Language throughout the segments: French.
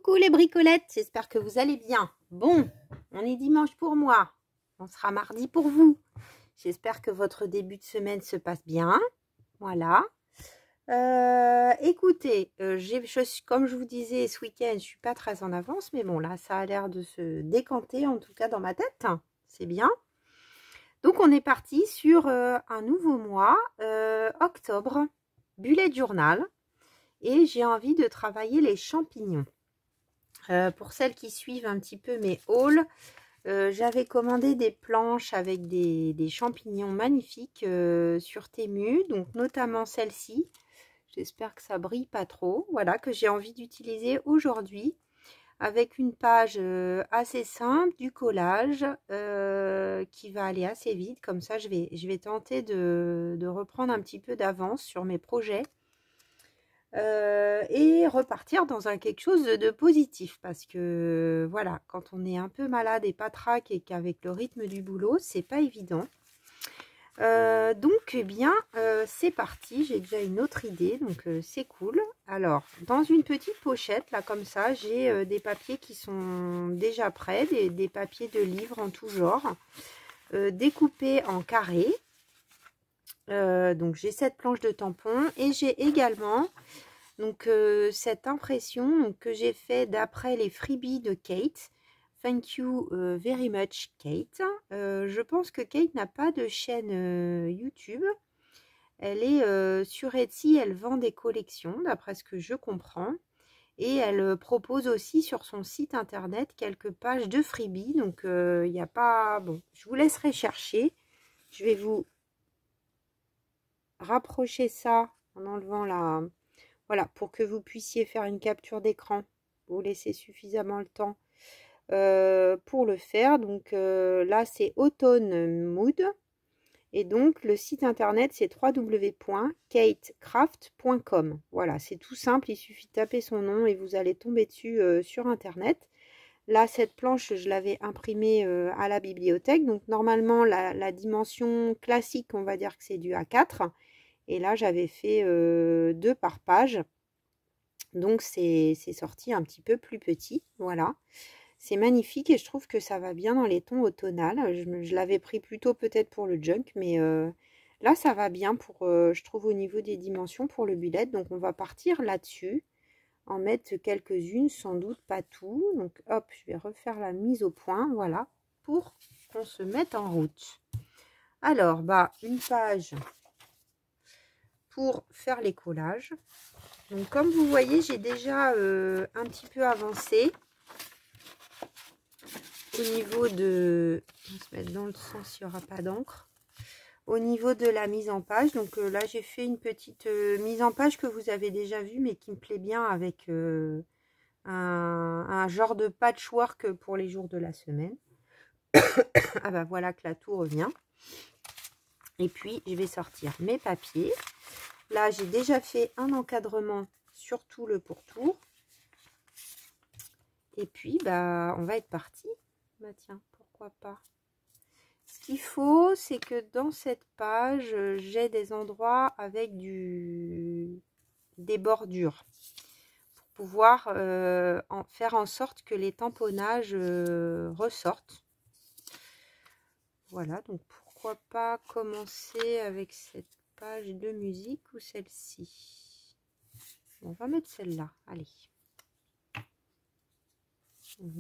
Coucou les bricolettes, j'espère que vous allez bien. Bon, on est dimanche pour moi, on sera mardi pour vous. J'espère que votre début de semaine se passe bien. Voilà. Écoutez, comme je vous disais ce week-end, je suis pas très en avance, mais bon là, ça a l'air de se décanter, en tout cas dans ma tête. C'est bien. Donc on est parti sur un nouveau mois, octobre, bullet journal, et j'ai envie de travailler les champignons. Pour celles qui suivent un petit peu mes hauls, j'avais commandé des planches avec des champignons magnifiques sur Temu, donc notamment celle-ci. J'espère que ça brille pas trop. Voilà, que j'ai envie d'utiliser aujourd'hui avec une page assez simple, du collage qui va aller assez vite. Comme ça, je vais tenter de reprendre un petit peu d'avance sur mes projets. Et repartir dans quelque chose de positif, parce que voilà, quand on est un peu malade et patraque et qu'avec le rythme du boulot, c'est pas évident. Donc eh bien c'est parti, j'ai déjà une autre idée, donc c'est cool. Alors dans une petite pochette là comme ça, j'ai des papiers qui sont déjà prêts, des papiers de livres en tout genre, découpés en carrés. Donc j'ai cette planche de tampon et j'ai également donc cette impression donc, que j'ai fait d'après les freebies de Kate. Thank you very much Kate. Je pense que Kate n'a pas de chaîne YouTube. Elle est sur Etsy, elle vend des collections d'après ce que je comprends. Et elle propose aussi sur son site internet quelques pages de freebies. Donc il n'y a pas... Bon, je vous laisserai chercher. Je vais vous rapprocher ça en enlevant la... Voilà, pour que vous puissiez faire une capture d'écran. Vous laissez suffisamment le temps pour le faire. Donc là, c'est Autumn Mood. Et donc, le site internet, c'est www.katecraft.com. Voilà, c'est tout simple. Il suffit de taper son nom et vous allez tomber dessus sur internet. Là, cette planche, je l'avais imprimée à la bibliothèque. Donc, normalement, la dimension classique, on va dire que c'est du A4. Et là, j'avais fait 2 par page. Donc, c'est sorti un petit peu plus petit. Voilà. C'est magnifique et je trouve que ça va bien dans les tons automnales. Je l'avais pris plutôt peut-être pour le junk. Mais là, ça va bien, pour, je trouve, au niveau des dimensions pour le bullet. Donc, on va partir là-dessus. En mettre quelques-unes, sans doute pas tout. Donc, hop, je vais refaire la mise au point. Voilà, pour qu'on se mette en route. Alors, bah, une page pour faire les collages. Donc comme vous voyez, j'ai déjà un petit peu avancé au niveau de... On va se mettre dans le sens, il n'y aura pas d'encre. Au niveau de la mise en page, donc là j'ai fait une petite mise en page que vous avez déjà vue, mais qui me plaît bien avec un genre de patchwork pour les jours de la semaine. Ah bah voilà que là tout revient. Et puis je vais sortir mes papiers. Là, j'ai déjà fait un encadrement sur tout le pourtour. Et puis, bah, on va être parti. Bah tiens, pourquoi pas. Ce qu'il faut, c'est que dans cette page, j'ai des endroits avec des bordures. Pour pouvoir faire en sorte que les tamponnages ressortent. Voilà, donc pourquoi pas commencer avec cette page de musique ou celle-ci. On va mettre celle-là, allez.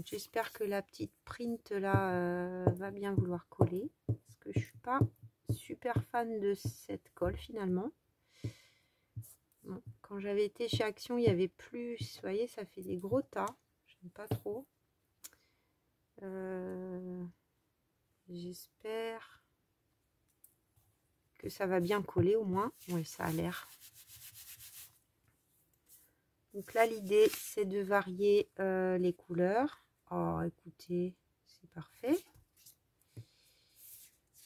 J'espère que la petite print là va bien vouloir coller, parce que je suis pas super fan de cette colle finalement. Bon, quand j'avais été chez Action, il y avait plus, vous voyez, ça fait des gros tas, j'aime pas trop. J'espère que ça va bien coller au moins. Oui, ça a l'air. Donc là, l'idée, c'est de varier les couleurs. Oh, écoutez, c'est parfait.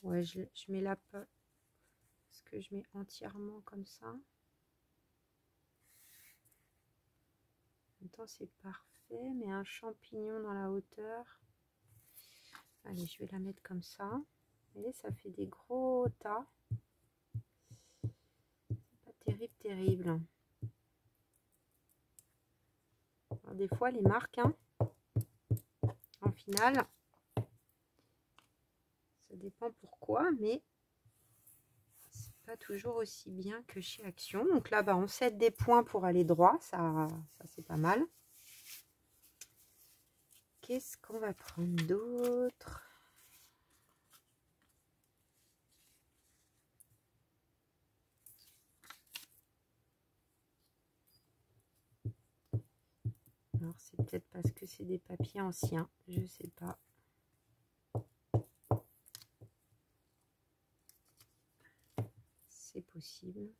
Ouais, je mets la... Est-ce que je mets entièrement comme ça? En même temps, c'est parfait. Mais un champignon dans la hauteur. Allez, je vais la mettre comme ça. Vous voyez, ça fait des gros tas. Pas terrible, terrible. Alors, des fois, les marques, hein, en finale, ça dépend pourquoi, mais c'est pas toujours aussi bien que chez Action. Donc là, bah, on cède des points pour aller droit, ça c'est pas mal. Qu'est-ce qu'on va prendre d'autre? Alors, c'est peut-être parce que c'est des papiers anciens, je sais pas. C'est possible.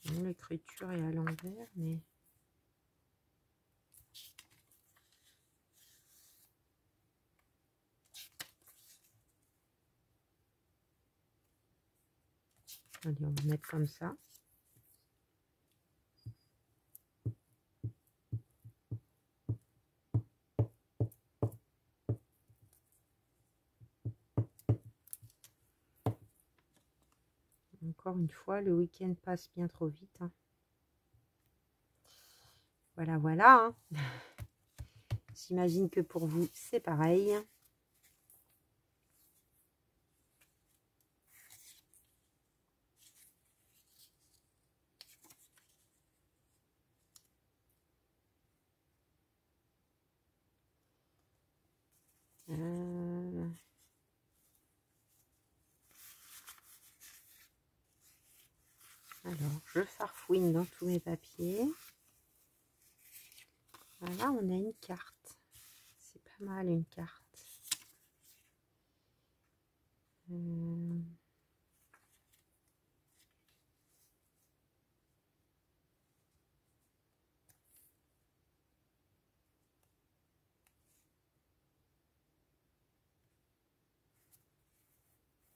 L'écriture est à l'envers, mais... Allez, on va mettre comme ça. Encore une fois, le week-end passe bien trop vite, hein. Voilà, voilà, hein. J'imagine que pour vous, c'est pareil. Alors, je farfouine dans tous mes papiers. Voilà, on a une carte. C'est pas mal, une carte.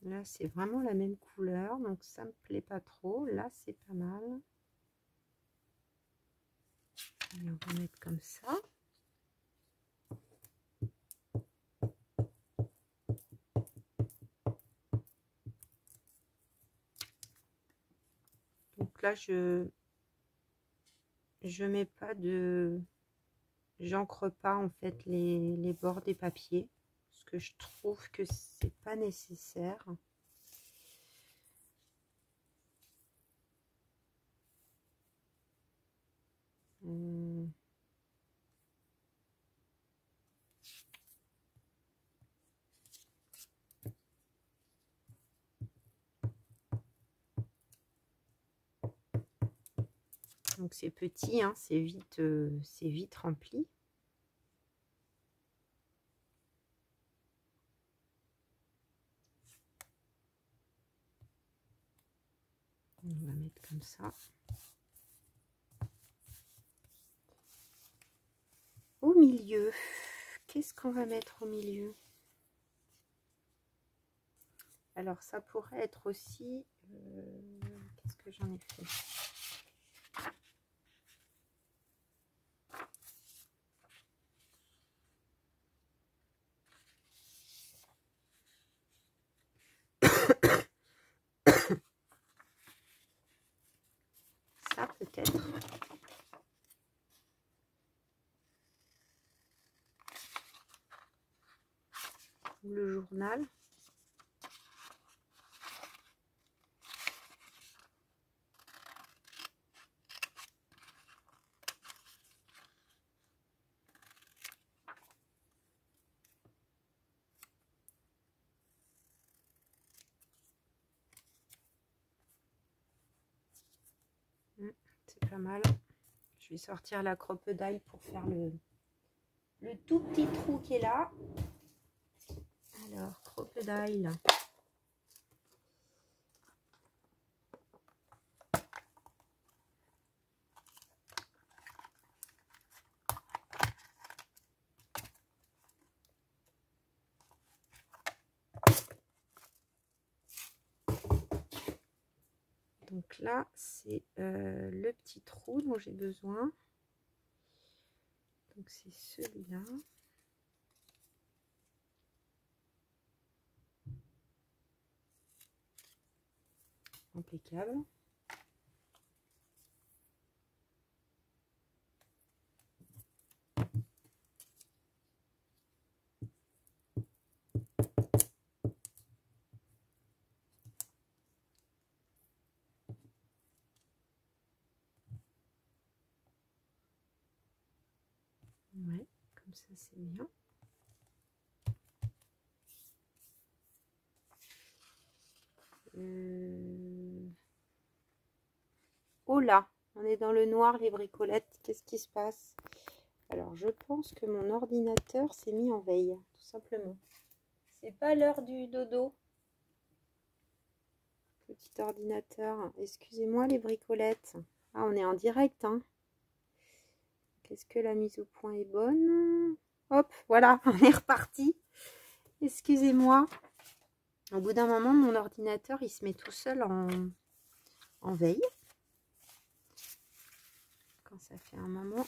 Là, c'est vraiment la même couleur, donc ça me plaît pas trop. Là, c'est pas mal. Et on va mettre comme ça. Donc là, je mets pas de... J'encre pas en fait les bords des papiers. Parce que je trouve que c'est pas nécessaire. Donc c'est petit, hein, c'est vite rempli. On va mettre comme ça. Au milieu, qu'est-ce qu'on va mettre au milieu? Alors ça pourrait être aussi... qu'est-ce que j'en ai fait? Ça peut-être. Le journal. C'est pas mal. Je vais sortir la crocodile pour faire le tout petit trou qui est là. Alors, crocodile. Donc là, c'est le petit trou dont j'ai besoin. Donc c'est celui-là. Impeccable. Ouais, comme ça c'est bien. Oh là, on est dans le noir les bricolettes. Qu'est-ce qui se passe? Alors je pense que mon ordinateur s'est mis en veille, tout simplement. C'est pas l'heure du dodo. Petit ordinateur. Excusez-moi les bricolettes. Ah, on est en direct, hein. Qu'est-ce que la mise au point est bonne? Hop, voilà, on est reparti. Excusez-moi. Au bout d'un moment, mon ordinateur, il se met tout seul en veille. Quand ça fait un moment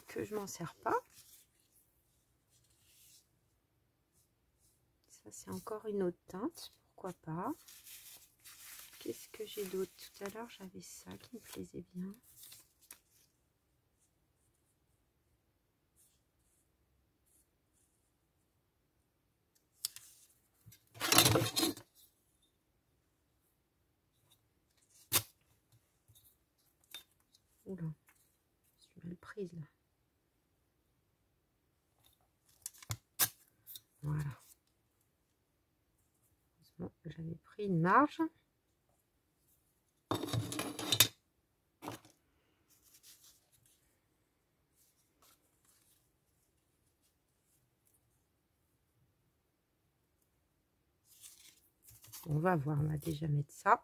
que je m'en sers pas. Ça, c'est encore une autre teinte. Pourquoi pas? Qu'est-ce que j'ai d'autre? Tout à l'heure, j'avais ça qui me plaisait bien. Oula, je suis mal prise là. Voilà. Heureusement, j'avais pris une marge. On va voir, on va déjà mettre ça.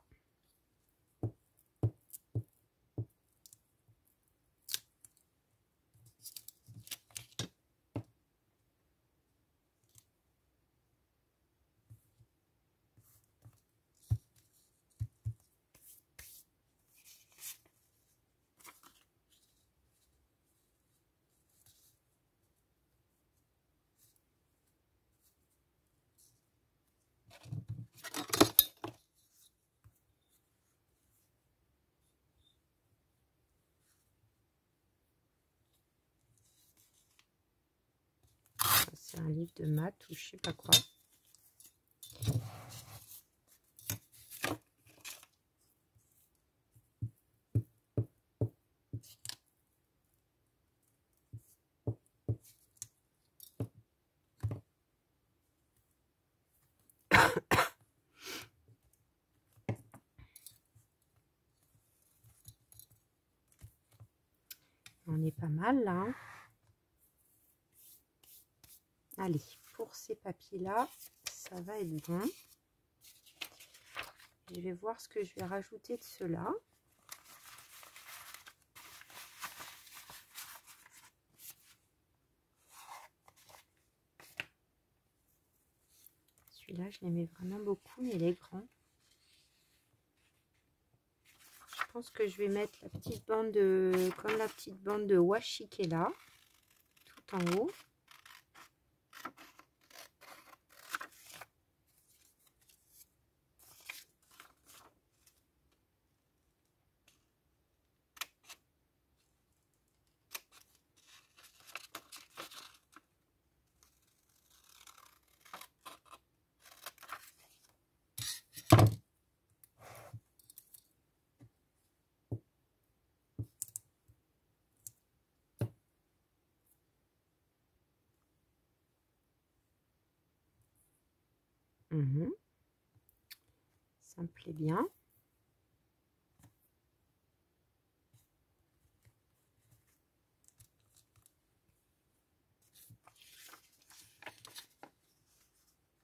C'est un livre de maths ou je sais pas quoi. On est pas mal là. Hein. Allez, pour ces papiers-là, ça va être bon. Je vais voir ce que je vais rajouter de cela. Celui-là, je l'aimais vraiment beaucoup, mais il est grand. Je pense que je vais mettre la petite bande de, comme la petite bande de washi qui est là, tout en haut. Ça me plaît bien.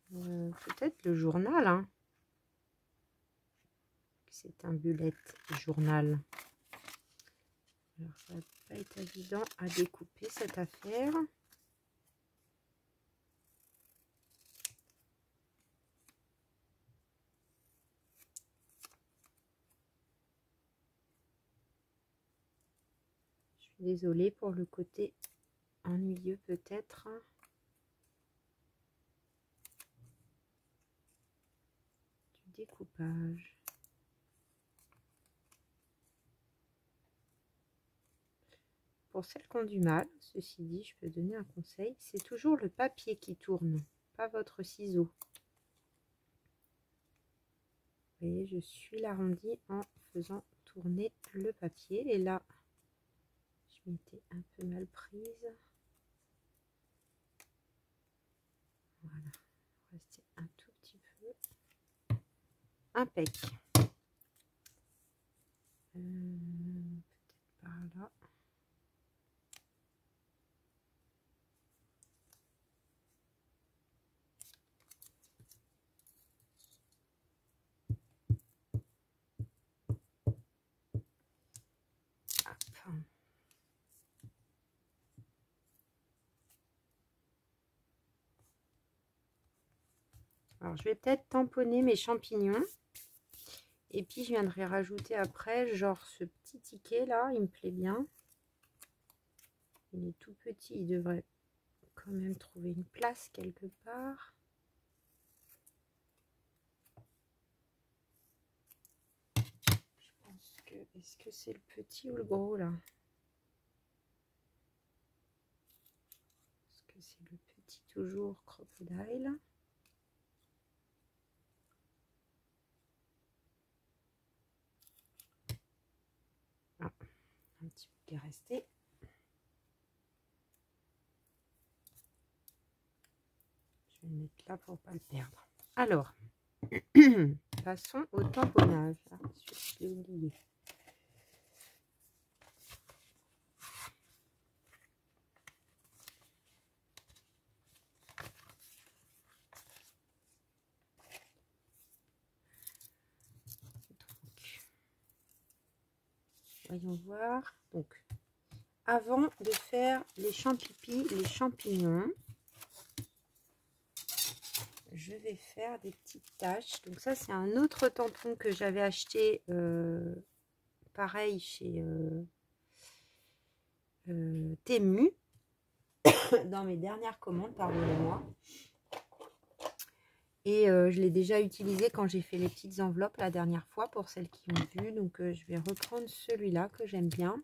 Peut-être le journal. Hein. C'est un bullet journal. Alors, ça va pas être évident à découper cette affaire. Je suis désolée pour le côté milieu peut-être. Du découpage. Pour celles qui ont du mal, ceci dit, je peux donner un conseil, c'est toujours le papier qui tourne, pas votre ciseau. Vous voyez, je suis l'arrondi en faisant tourner le papier. Et là, je m'étais un peu mal prise. Voilà, rester un tout petit peu. Impec. Peut-être par là. Alors, je vais peut-être tamponner mes champignons. Et puis, je viendrai rajouter après, genre ce petit ticket là, il me plaît bien. Il est tout petit, il devrait quand même trouver une place quelque part. Je pense que, est-ce que c'est le petit ou le gros là? Est-ce que c'est le petit toujours crocodile? Ah, un petit peu qui est resté. Je vais le mettre là pour ne pas le perdre. Alors, passons au tamponnage. Ah, je l'ai oublié. Voyons voir. Donc, avant de faire les champignons, je vais faire des petites taches. Donc ça, c'est un autre tampon que j'avais acheté, pareil, chez Temu, dans mes dernières commandes, pardonnez-moi. Et je l'ai déjà utilisé quand j'ai fait les petites enveloppes la dernière fois, pour celles qui ont vu. Donc je vais reprendre celui-là que j'aime bien,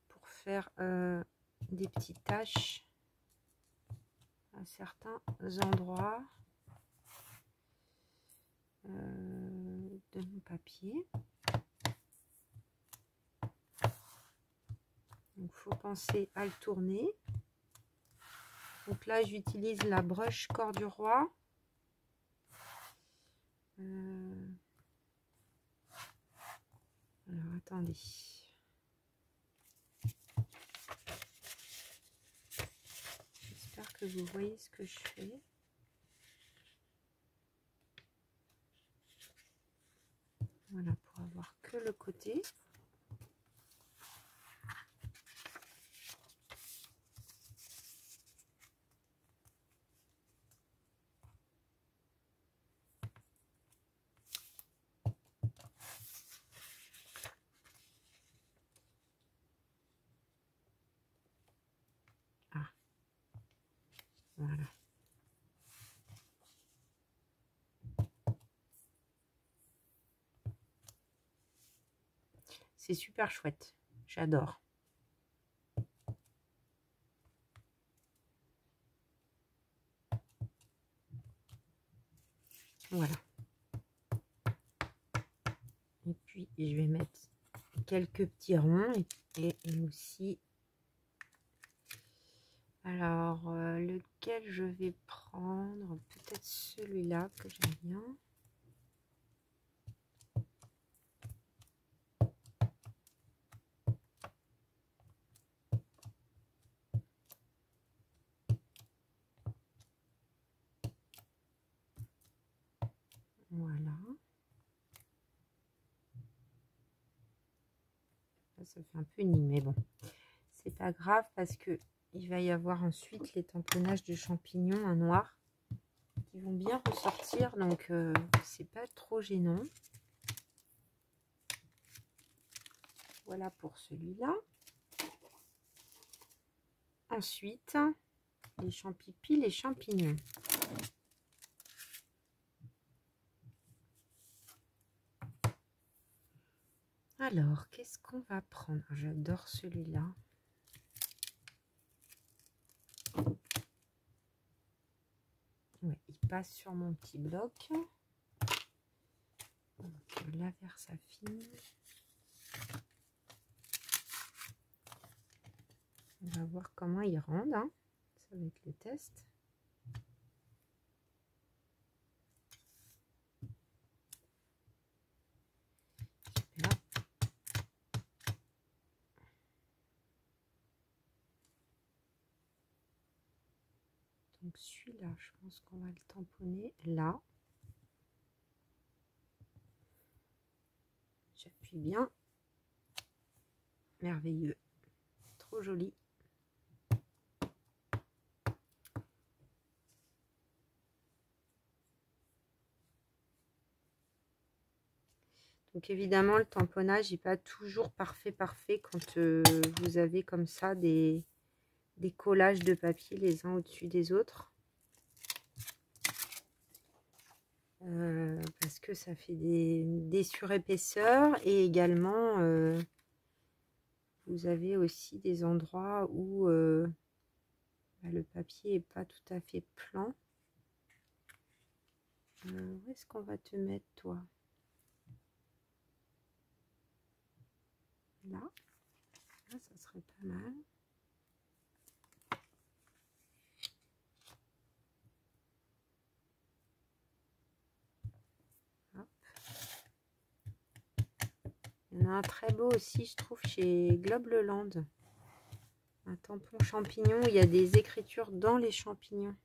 pour faire des petites taches à certains endroits de mon papier. Donc, il faut penser à le tourner. Donc là, j'utilise la broche corps du roi. Alors, attendez. J'espère que vous voyez ce que je fais. Voilà, pour avoir que le côté. Ah, voilà. C'est super chouette, j'adore. Voilà. Et puis, je vais mettre quelques petits ronds et aussi... Alors, lequel je vais prendre? Peut-être celui-là que j'aime bien. Voilà. Là, ça fait un peu nid, mais bon. C'est pas grave parce que il va y avoir ensuite les tamponnages de champignons en noir qui vont bien ressortir, donc c'est pas trop gênant. Voilà pour celui-là. ensuite les champipis, les champignons. Alors, qu'est-ce qu'on va prendre? J'adore celui-là. Ouais, il passe sur mon petit bloc. Donc, la Versafine. On va voir comment il rend. Hein. Ça va être le test. Super. Donc celui-là, je pense qu'on va le tamponner là. J'appuie bien. Merveilleux. Trop joli. Donc évidemment, le tamponnage n'est pas toujours parfait quand vous avez comme ça des collages de papier les uns au-dessus des autres. Parce que ça fait des surépaisseurs et également vous avez aussi des endroits où le papier n'est pas tout à fait plan. Où est-ce qu'on va te mettre toi? Là, ça serait pas mal. Hop. Il y en a un très beau aussi, je trouve, chez Globleland. Un tampon champignon où il y a des écritures dans les champignons.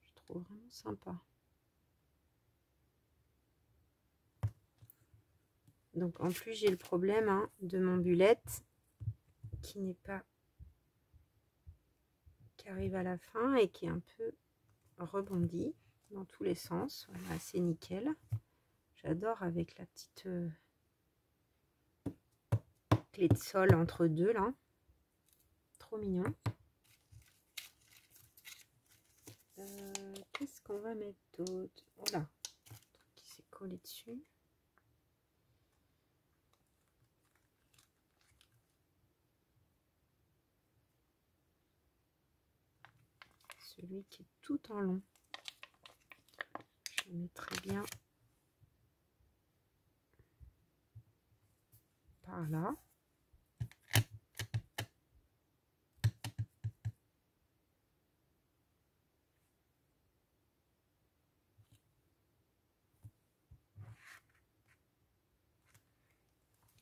Je trouve vraiment sympa. Donc en plus j'ai le problème de mon bulette qui n'est pas, qui arrive à la fin et qui est un peu rebondi dans tous les sens. Voilà, c'est nickel. J'adore avec la petite clé de sol entre deux là. Trop mignon. Qu'est-ce qu'on va mettre d'autre? Voilà, qui s'est collé dessus. Celui qui est tout en long. Je le mettrai bien par là.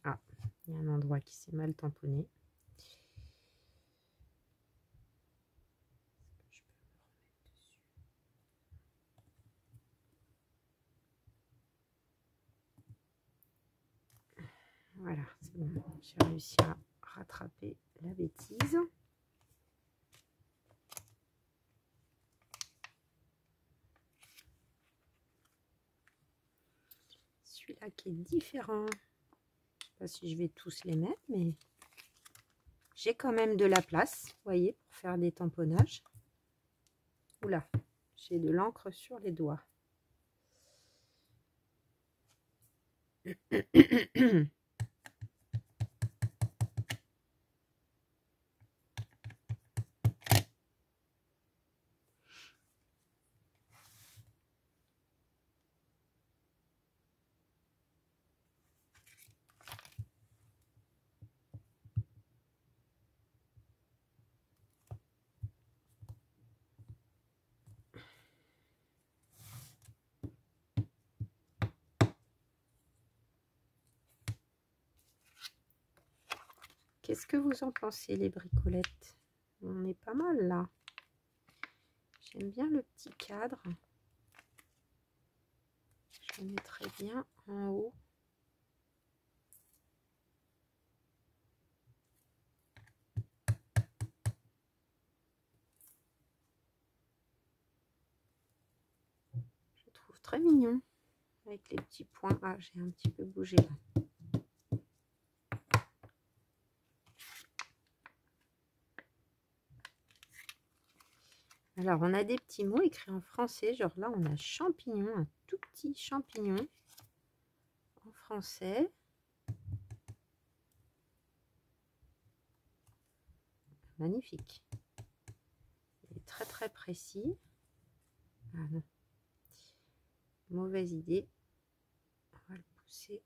Ah, il y a un endroit qui s'est mal tamponné. Voilà, c'est bon, j'ai réussi à rattraper la bêtise. Celui-là qui est différent. Je ne sais pas si je vais tous les mettre, mais j'ai quand même de la place, vous voyez, pour faire des tamponnages. Oula, j'ai de l'encre sur les doigts. Qu'est-ce que vous en pensez, les bricolettes? On est pas mal là. J'aime bien le petit cadre. Je le mettrai bien en haut. Je trouve très mignon avec les petits points. Ah, j'ai un petit peu bougé là. Alors, on a des petits mots écrits en français. Genre là, on a champignon, un tout petit champignon en français. Magnifique. Il est très très précis. Ah non. Mauvaise idée. On va le pousser.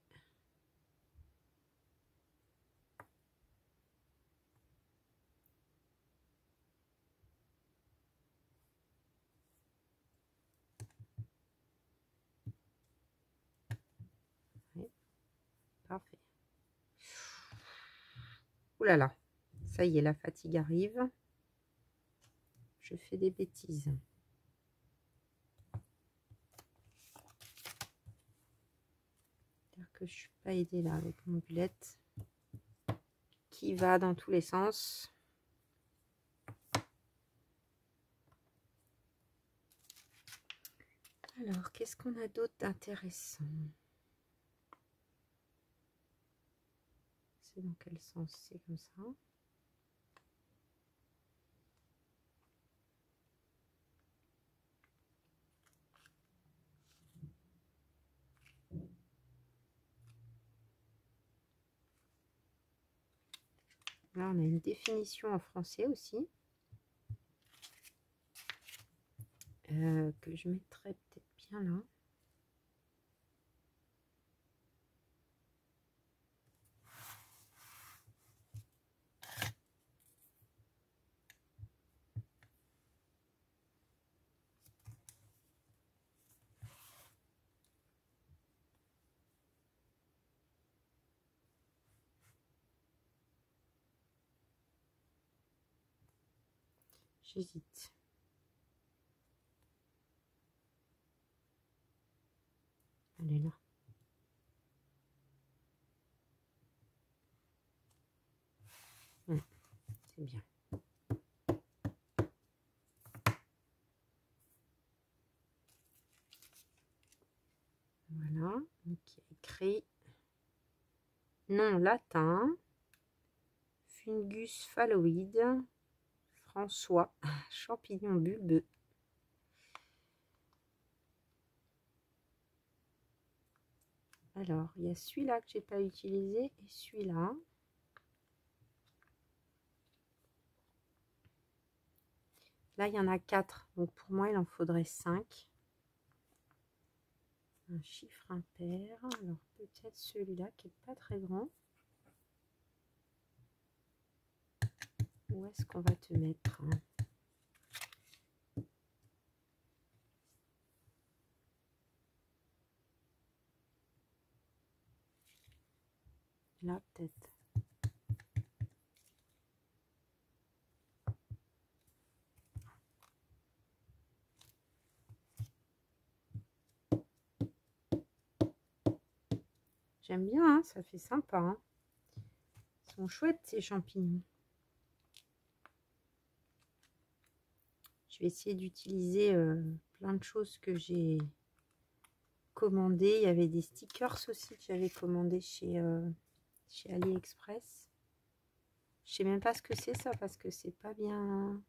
Oui, parfait. Ouh là là, ça y est, la fatigue arrive. Je fais des bêtises. Que je suis pas aidée là avec mon bulette qui va dans tous les sens. Alors, qu'est-ce qu'on a d'autre d'intéressant? C'est dans quel sens? C'est comme ça. Là, on a une définition en français aussi. Que je mettrai peut-être bien là. J'hésite. Elle est là. C'est bien. Voilà. Donc, il y a écrit nom latin. Fungus phalloïde. François. Champignon bulbeux. Alors, il y a celui-là que j'ai pas utilisé et celui-là. Là, il y en a 4. Donc, pour moi, il en faudrait 5. Un chiffre impair. Alors, peut-être celui-là qui n'est pas très grand. Où est-ce qu'on va te mettre? Là, peut-être. J'aime bien, hein, ça fait sympa. Hein. Ils sont chouettes, ces champignons. Je vais essayer d'utiliser plein de choses que j'ai commandées. Il y avait des stickers aussi que j'avais commandés chez AliExpress. Je sais même pas ce que c'est ça parce que c'est pas bien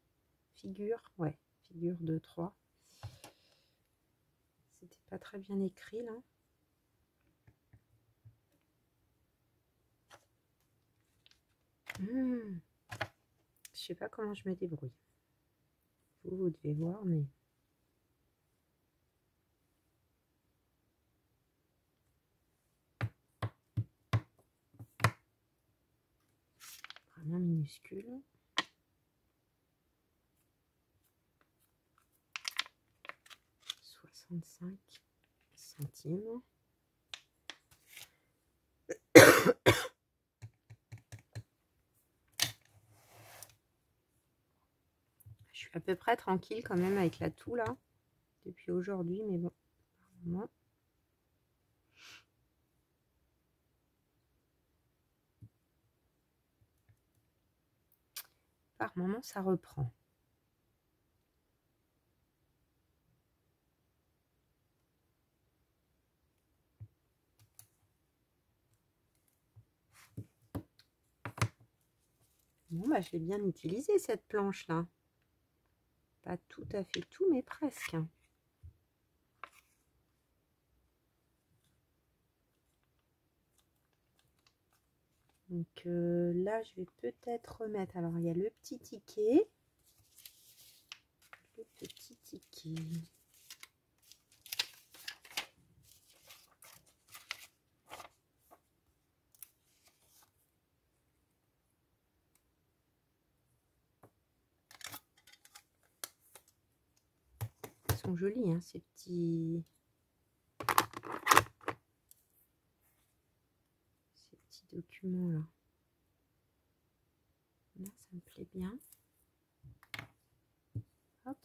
figure. Ouais, figure 2, 3. C'était pas très bien écrit là. Je sais pas comment je me débrouille. Vous devez voir, mais... Vraiment minuscule. centimes. Je suis à peu près tranquille quand même avec la toux là depuis aujourd'hui, mais bon, par moment ça reprend. Bon bah je vais bien utiliser cette planche là. Pas tout à fait tout, mais presque. Donc là, je vais peut-être remettre. Alors, il y a le petit ticket. Le petit ticket. Ils sont jolis, hein, ces petits documents là. Là, ça me plaît bien. Hop.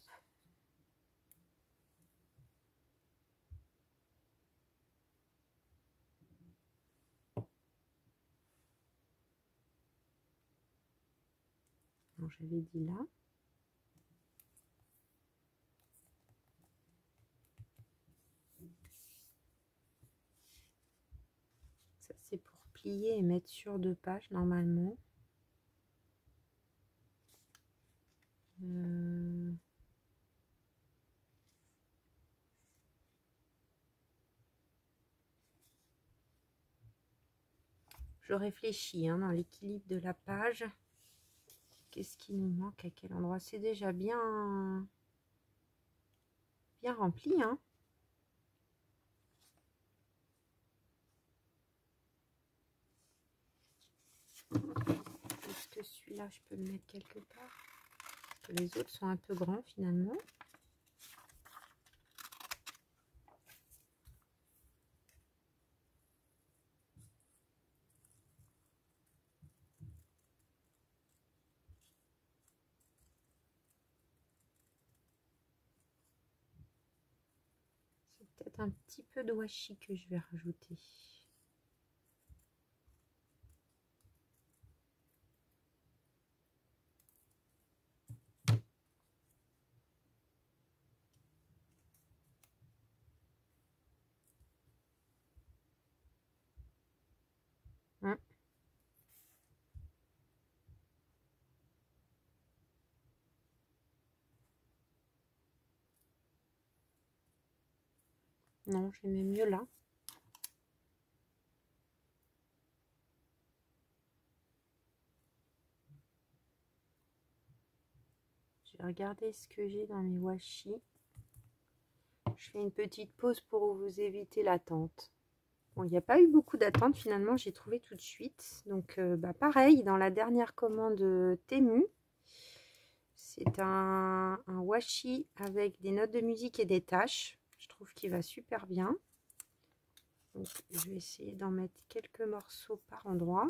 J'avais dit là. Ça, c'est pour plier et mettre sur 2 pages normalement. Je réfléchis hein, dans l'équilibre de la page. Qu'est-ce qui nous manque, à quel endroit? C'est déjà bien rempli, hein. Est-ce que celui-là, je peux le mettre quelque part? Parce que les autres sont un peu grands finalement. C'est peut-être un petit peu de washi que je vais rajouter. Hein? Non, j'aimais mieux là. Je vais regarder ce que j'ai dans mes washi. Je fais une petite pause pour vous éviter l'attente. Bon, il n'y a pas eu beaucoup d'attente finalement, j'ai trouvé tout de suite. Donc pareil, dans la dernière commande Temu, c'est un washi avec des notes de musique et des taches. Je trouve qu'il va super bien. Donc je vais essayer d'en mettre quelques morceaux par endroit.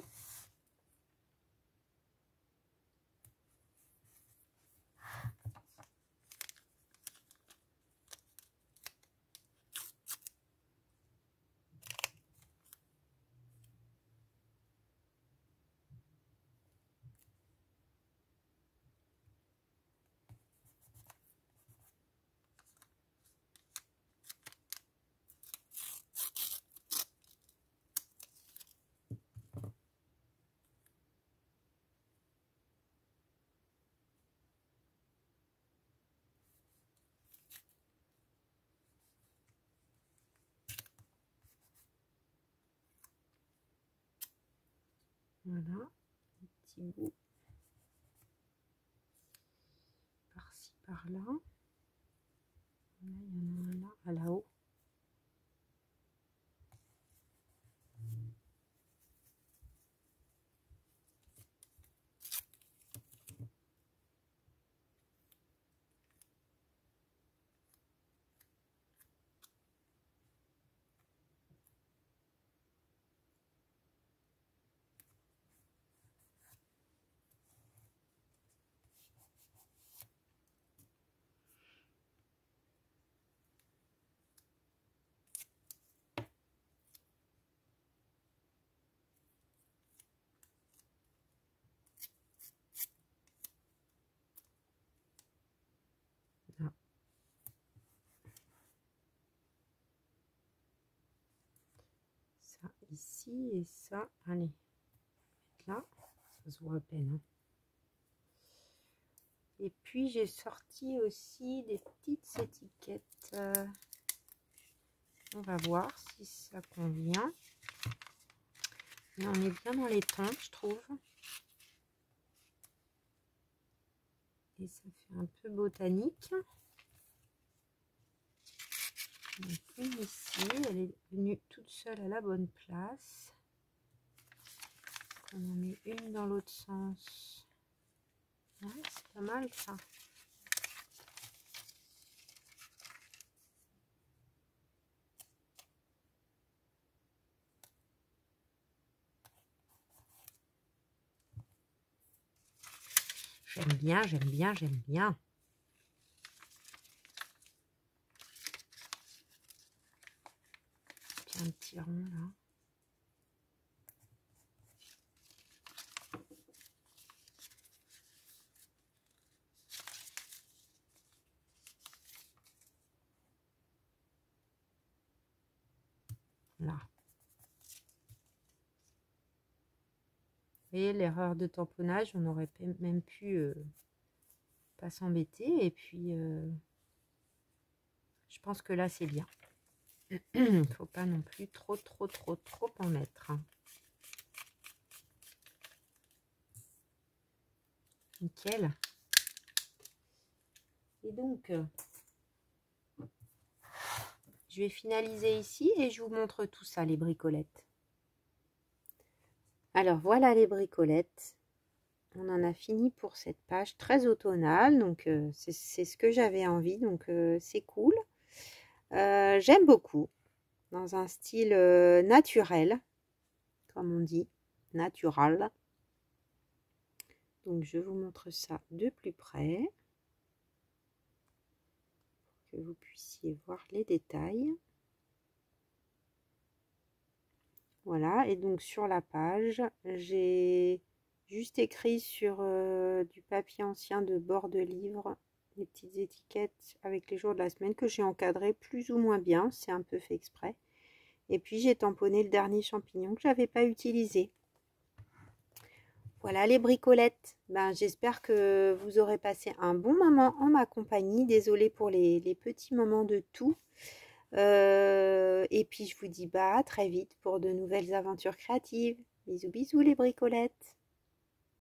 Voilà, un petit bout par-ci par-là. Là, il y en a un là, à là-haut. Là. Ça ici et ça, allez, là, ça se voit à peine. Hein. Et puis j'ai sorti aussi des petites étiquettes. On va voir si ça convient. Mais on est bien dans les tons, je trouve. Et ça fait un peu botanique. Donc, une ici, elle est venue toute seule à la bonne place. On en met une dans l'autre sens. Ouais, c'est pas mal ça. J'aime bien, j'aime bien, j'aime bien. Tiens, un petit rond là. Là. Vous voyez l'erreur de tamponnage, on aurait même pu pas s'embêter. Et puis, je pense que là, c'est bien. Il ne faut pas non plus trop en mettre. Nickel. Et donc, je vais finaliser ici et je vous montre tout ça, les bricolettes. Alors, voilà les bricolettes. On en a fini pour cette page très automnale. Donc, c'est ce que j'avais envie. Donc, c'est cool. J'aime beaucoup. Dans un style naturel, comme on dit. Natural. Donc, je vous montre ça de plus près. Pour que vous puissiez voir les détails. Voilà, et donc sur la page, j'ai juste écrit sur du papier ancien de bord de livre, les petites étiquettes avec les jours de la semaine que j'ai encadré plus ou moins bien, c'est un peu fait exprès. Et puis j'ai tamponné le dernier champignon que j'avais pas utilisé. Voilà les bricolettes. Ben, j'espère que vous aurez passé un bon moment en ma compagnie. Désolée pour les petits moments de tout. Et puis je vous dis à très vite pour de nouvelles aventures créatives. Bisous bisous les bricolettes.